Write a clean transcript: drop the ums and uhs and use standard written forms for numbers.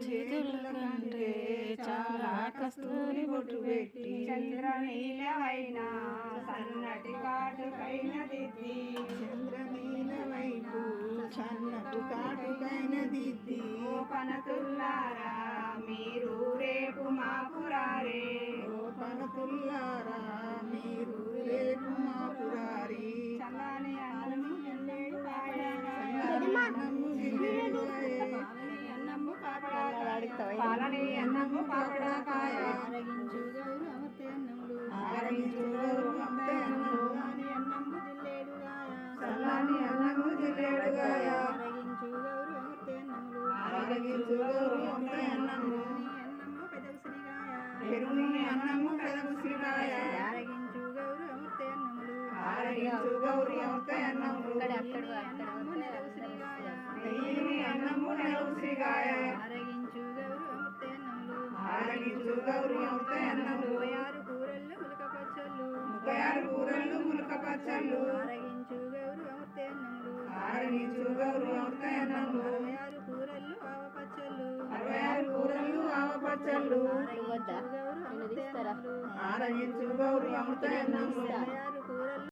చేతుల కంటే చాలా కస్తూరి బొట్టు పెట్టి చంద్రనీలవైన సన్నటి కాటుకైన దిద్ది చంద్రనీలవైపు సన్నటి కాటుకైన దిద్ది ఓ పనతుల్లారా మీరు రేపు మాపురారే ఓ పనతుల్లారా మీరు రేపు మాపురారి చల్లని అన్నము జిల్లేడు కాయ అన్నము పాపడాకాయ పాలని అన్నము పాపడాకాయ ఆరగించు గౌరు అమర్తే అన్నములు ఆరగించు గౌరు అమర్తే అన్నములు అన్నము జిల్లేడుగాయ చల్లని అన్నము జిల్లేడుగాయ ఆరగించు గౌరు అమర్తే అన్నములు ఆరగించు గౌరు అమర్తే అన్నములు అన్నము పెదవుసిరిగాయ పెరుని అన్నము పెదవుసిరిగాయ ఆరగించు గౌరు అమర్తే అన్నములు ఆరగించు గౌరు అమర్తే అన్నములు అన్నము నెలవుసిరిగాయ నెయ్యిని అన్నము నెలవుసిరిగాయ ఆరగించు గౌరు అమర్తే అన్నములు ఆరగించు గౌరు అమర్తే అన్నములు 36 కూరల్లో ములక పచ్చళ్ళు 36 కూరళ్ళు ములక పచ్చళ్ళు ఆరగించు గౌరు అమర్తే అన్నములు ఆరగించు గౌరు అమర్తే అన్నములు 66 కూరల్లో ఆవ పచ్చళ్ళు 66 కూరళ్ళు ఆవ పచ్చళ్ళు గౌరు అమర్తే అన్నములు ఆరగించు గౌరు అమర్తే అన్నములు 66